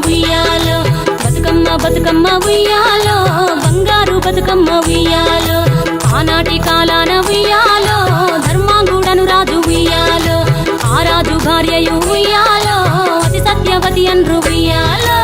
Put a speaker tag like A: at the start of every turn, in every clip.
A: ఉయ్యాలో, బతుకమ్మ బతుకమ్మ ఉయ్యాలో, బంగారు బతుకమ్మ ఉయ్యాలో, ఆనాటి కాలాన ఉయ్యాలో, ధర్మాంగుడను రాజు ఉయ్యాలో, ఆ రాజు భార్యయు ఉయ్యాలో, అతి సత్యవతి అన్రు ఉయ్యాలో.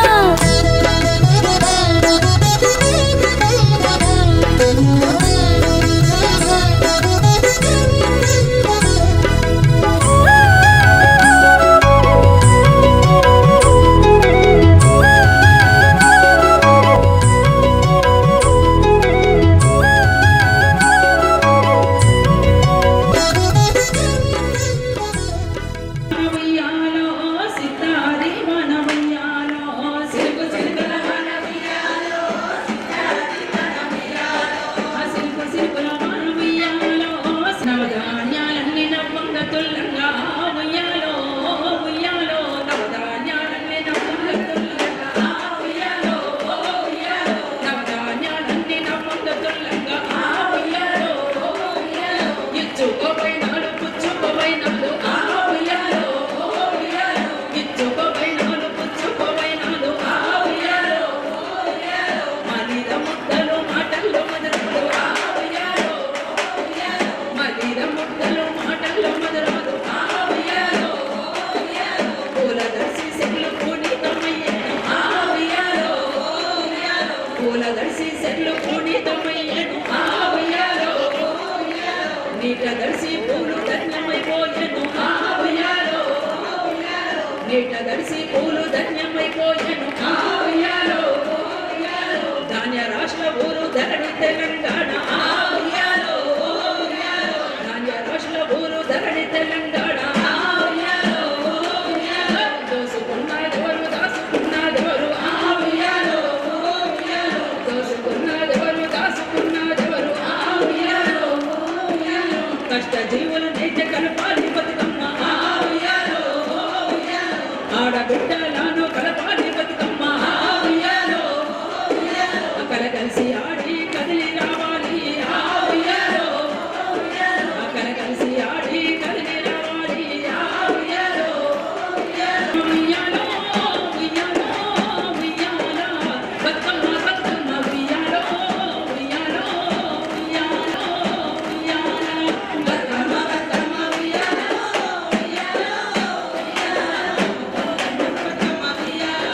B: నీటదర్శి పూలు ధన్యమైపోయెను ఆ ఉయ్యాలో, నీటదర్శి పూలు ధన్యమైపోయెను ఆ ఉయ్యాలో, ధాన్య రాష్ట్ర ఊరు ధరణి తెలంగాణ ఆ ఉయ్యాలో, ధాన్య రాష్ట్ర ఊరు ధరణి తెలంగాణ ఆ ఉయ్యాలో, దోసుకున్నాదెవరు దాసుకున్నాదెవరు ఆ ఉయ్యాలో, దోసుకున్నాదెవరు దాసుకున్నాదెవరు ఆ ఉయ్యాలో, కష్ట జీవుల నేత కలపాలి బతుకమ్మ ఆ ఉయ్యాలో, ఆడబిడ్డలను కలపాలి బతుకమ్మ ఆ ఉయ్యాలో, కలగలిసి ఆడి కదిలి రావాలి ఆ ఉయ్యాలో, కలగలిసి ఆడి కదిలి రావాలి ఆ ఉయ్యాలో, ఉయ్యాలో ఉయ్యాలో ఉయ్యాల బతుకమ్మ బతుకమ్మ ఉయ్యాలో, ఉయ్యాలో ఉయ్యాలో ఉయ్యాల బతుకమ్మ బతుకమ్మ ఉయ్యాలో, ఉయ్యాలో బతుకమ్మ ఉయ్యాలో,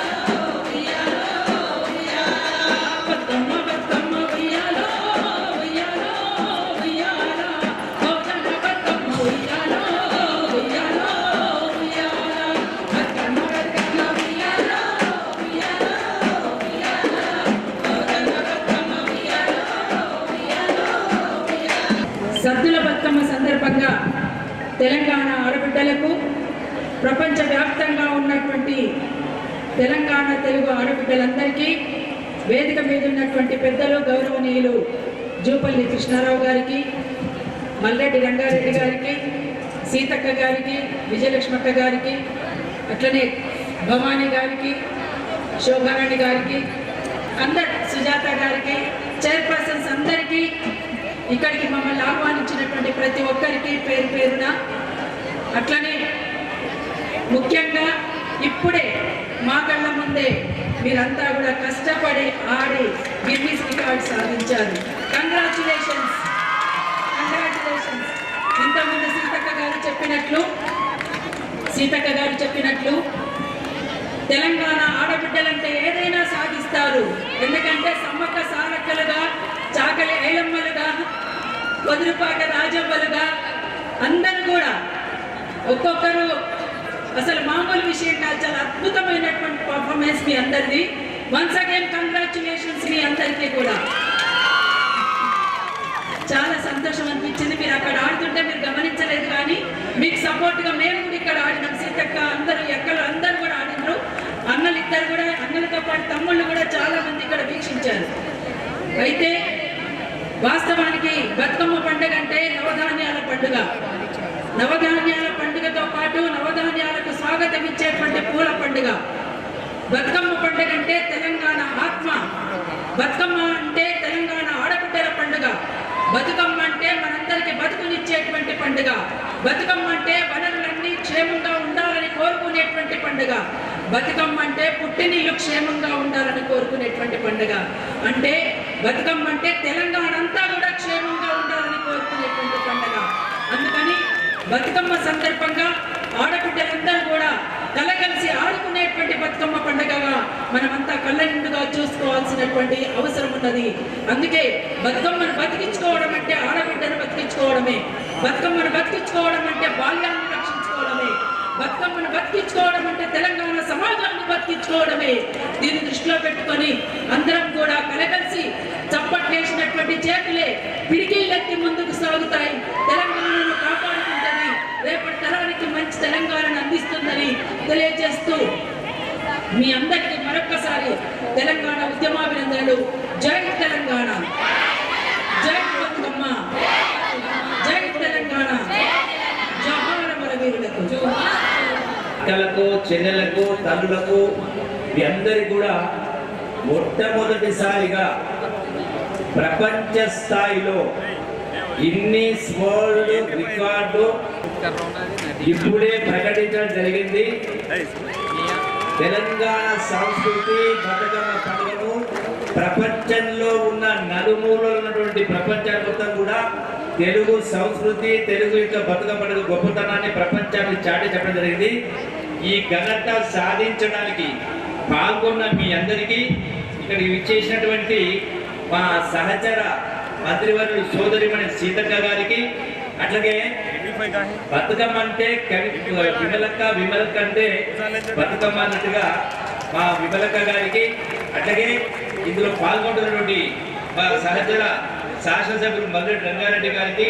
B: ఉయ్యాలో బతుకమ్మ బతుకమ్మ ఉయ్యాలో, ఉయ్యాలో ఉయ్యాల బతుకమ్మ బతుకమ్మ ఉయ్యాలో, ఉయ్యాలో ఉయ్యాల బతుకమ్మ బతుకమ్మ ఉయ్యాలో, ఉయ్యాలో ఉయ్యాల బతుకమ్మ బతుకమ్మ ఉయ్యాలో, ఉయ్యాలో ఉయ్యాల. సద్దుల బతుకమ్మ సందర్భంగా తెలంగాణ ఆడబిడ్డలకు ప్రపంచవ్యాప్తంగా ఉన్నటువంటి తెలంగాణ తెలుగు ఆడబిడ్డలందరికీ వేదిక మీద ఉన్నటువంటి పెద్దలు గౌరవనీయులు జూపల్లి కృష్ణారావు గారికి, మల్లెడ్డి రంగారెడ్డి గారికి, సీతక్క గారికి, విజయలక్ష్మక్క గారికి, అట్లనే భవానీ గారికి, శోభారాణి గారికి, సుజాత గారికి, చైర్పర్సన్స్ అందరికీ, ఇక్కడికి మమ్మల్ని ఆహ్వానించినటువంటి ప్రతి ఒక్కరికి పేరు పేరున, అట్లనే ముఖ్యంగా ఇప్పుడే మా కళ్ళ ముందే మీరంతా కూడా కష్టపడి ఆడి గిన్నీస్ రికార్డ్ సాధించారు. Congratulations, congratulations. ఇంతకుముందు సీతక్క గారు చెప్పినట్లు తెలంగాణ ఆడబిడ్డలంటే ఏదైనా సాధిస్తారు. ఎందుకంటే సమ్మక్క సారక్కలుగా, చాకలి ఐలమ్మలుగా, వదులుపాక రాజవ్వలుగా అందరూ కూడా ఒక్కొక్కరు అసలు మామూలు విషయం కాదు, చాలా అద్భుతమైనటువంటి పర్ఫార్మెన్స్ మీ అందరిది. వన్స్ అగైన్ కంగ్రాచులేషన్స్ మీ అందరికీ కూడా. చాలా సంతోషం అనిపించింది. మీరు అక్కడ ఆడుతుంటే మీరు గమనించలేదు, కానీ మీకు సపోర్ట్గా మేము కూడా ఇక్కడ ఆడినాం. సీతక్క అందరూ ఎక్కలు అందరూ కూడా ఆడినారు. అన్నలు ఇద్దరు కూడా, అన్నలతో పాటు తమ్ముళ్ళు కూడా చాలా మంది ఇక్కడ వీక్షించారు. అయితే వాస్తవానికి బతుకమ్మ పండుగ అంటే నవధాన్యాల పండుగ. నవధాన్యాల పండుగతో పాటు నవధాన్యాలకు స్వాగతం ఇచ్చేటువంటి పూల పండుగ. బతుకమ్మ పండుగ అంటే తెలంగాణ ఆత్మ. బతుకమ్మ అంటే తెలంగాణ ఆడబిడ్డల పండుగ. బతుకమ్మ అంటే మనందరికీ బతుకునిచ్చేటువంటి పండుగ. బతుకమ్మ అంటే వనరులన్నీ క్షేమంగా ఉండాలని కోరుకునేటువంటి పండుగ. బతుకమ్మ అంటే పుట్టినీళ్ళు క్షేమంగా ఉండాలని కోరుకునేటువంటి పండుగ. అంటే బతుకమ్మ అంటే తెలంగాణ అంతా కూడా క్షేమంగా ఉండాలని కోరుకునేటువంటి పండుగ. అందుకని బతుకమ్మ సందర్భంగా ఆడబిడ్డలందరూ కూడా కలగలిసి ఆడుకునేటువంటి బతుకమ్మ పండుగగా మనమంతా కళ్ళ నిండుగా చూసుకోవాల్సినటువంటి అవసరం ఉన్నది. అందుకే బతుకమ్మను బతికించుకోవడం అంటే ఆడబిడ్డను బతికించుకోవడమే. బతుకమ్మను బతికించుకోవడం అంటే బాల్యాన్ని రక్షించుకోవడమే. బతుకమ్మను బతికించుకోవడం అంటే తెలంగాణ సమాజాన్ని బతికించుకోవడమే. దీన్ని దృష్టిలో పెట్టుకొని అందరం కూడా కలగలిసి చప్పట్లేసినటువంటి చేతులే పిడికిళ్ళెత్తి ముందుకు సాగుతాయి. తెలంగాణను కాపాడుకుంటుంది, రేపటి తరానికి మంచి తెలంగాణను అందిస్తుందని తెలియజేస్తూ మీ అందరికీ మరొక్కసారి తెలంగాణ ఉద్యమాభినందనలు. జై తెలంగాణ, జై బతుకమ్మ, జై తెలంగాణ, జోహార్ అమరవీరులకు.
C: అక్కలకు, చెల్లెలకు, తల్లులకు మీ అందరికి కూడా మొట్టమొదటిసారిగా ప్రపంచ స్థాయిలో గిన్నీస్ వరల్డ్ రికార్డు ఇప్పుడే ప్రకటించడం జరిగింది. తెలంగాణ సంస్కృతి బతుకమ్మ పండుగను ప్రపంచంలో ఉన్న నలుమూలలో ఉన్నటువంటి ప్రపంచాన్ని మొత్తం కూడా తెలుగు సంస్కృతి, తెలుగు యొక్క బతుకమ్మ పండుగ గొప్పతనాన్ని ప్రపంచానికి చాటి చెప్పడం జరిగింది. ఈ ఘనత సాధించడానికి పాల్గొన్న మీ అందరికీ, ఇక్కడికి విచ్చేసినటువంటి మా సహచర మంత్రివర్యులు సోదరిమణి సీతక్క గారికి, అట్లాగే బతుకమ్మ అంటే విమలక్క అంటే బతుకమ్మ అన్నట్టుగా మా విమలక్క గారికి, అట్లాగే ఇందులో పాల్గొంటున్నటువంటి మా సహచర శాసనసభ్యులు మల్లెడ్డి రంగారెడ్డి గారికి,